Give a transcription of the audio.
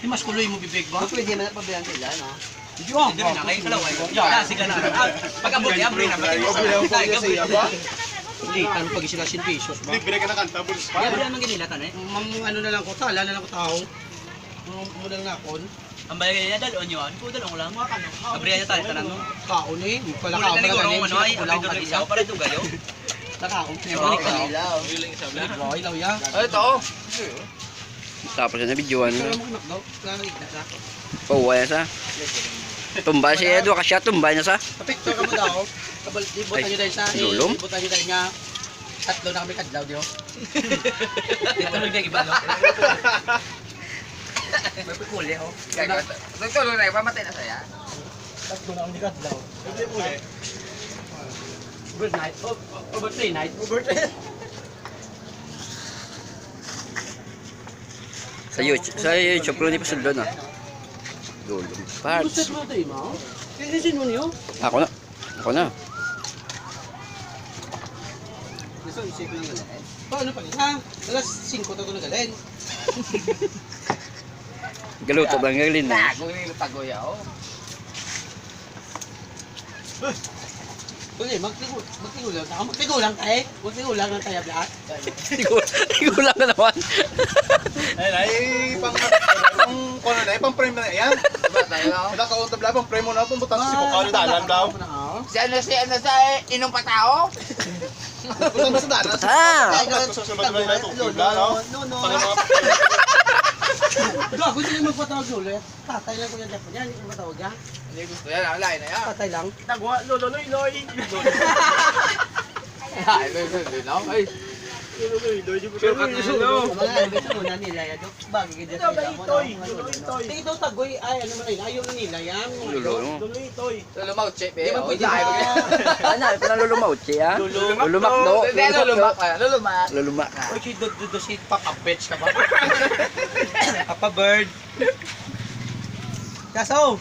mas kuloy mo bibig ba? Pwede man pabayaan sila, no? Hindi mo. Hindi na kayo kalaway. Kasi ka na. Pagkabot yan, bro na. Hindi, tanong pag sila sin pesos ba? Libre ka na kanta, bulis pa. Yan ang ginilatan eh. Mang ano na lang ko, tala na lang ko tao. Mudang nakon. Ang bayag niya dalon yun. Kung dalon lang. Kabriya niya tayo tanan mo. Kaon eh. Pala Kulit kaon na na liguro ganin. ano ay. Ang liguro isaw para ito gayo. Nakaon. Balik ka. Roy, law ya. Ay, ito. Tapos na videoan Kaya mo. mo kinakdaw. Kaya nagigdas ha. Oh, wala sa. Tumba si Edo kasi tumba niya sa. Kapicture ka mo daw. Ibutan nyo dahil sa Lulong? ibutan nyo dahil nga tatlo na kami kadlaw diyo. Dito lang iba no. May pukuli oh. Nagtulong na, pamatay na saya. Tatlo na kami kadlaw. Hindi uli. Overnight. Overtray night. Overtray. Sa YouTube ko ni pasudlo na. Dulong parts. Gusto mo tayo mo? Kinisin mo niyo? Ako na. Ako na. Gusto mo isip lang galaan? Paano pa ha? Alas 5 to nagalin. Galuto lang ngalin na. Tago yung tagoya, oh. Uy, magtigulang ka. Magtigulang ka eh. Magtigulang ng tayo lahat. Igulang ka naman. Ay, pang kono na, pang frame na yan. Diba tayo, no? Wala ka unta bla, pang frame mo na, pang butang si Kokalo dalan daw. Si ano sa inong patao? Butang mo sa dalan. Ah! Susunod ba na ito? Bla, no? No. Pang mga Gago, hindi mo magpatawag ulit. Tatay lang ko yan dyan. Yan, hindi mo matawag yan. Hindi gusto yan, ang lain na yan. Tatay lang. Tagwa lolo loy. Ay, no? Ay, Pero katulong. Mga gusto mo na nila yan. Bagay ka dyan sa ila mo. Ito tagoy, ay ano man ayaw na nila yan. Lulo. lulumaw, check, Di eh. ba Oh, pwede dahil ba? Ano, parang lulumaw siya. Lulumak do. Hindi, lulumak ka. Lulumak. Lulumak. Uy, si Dodo si Papa Betch ka ba? Papa Bird. Kaso,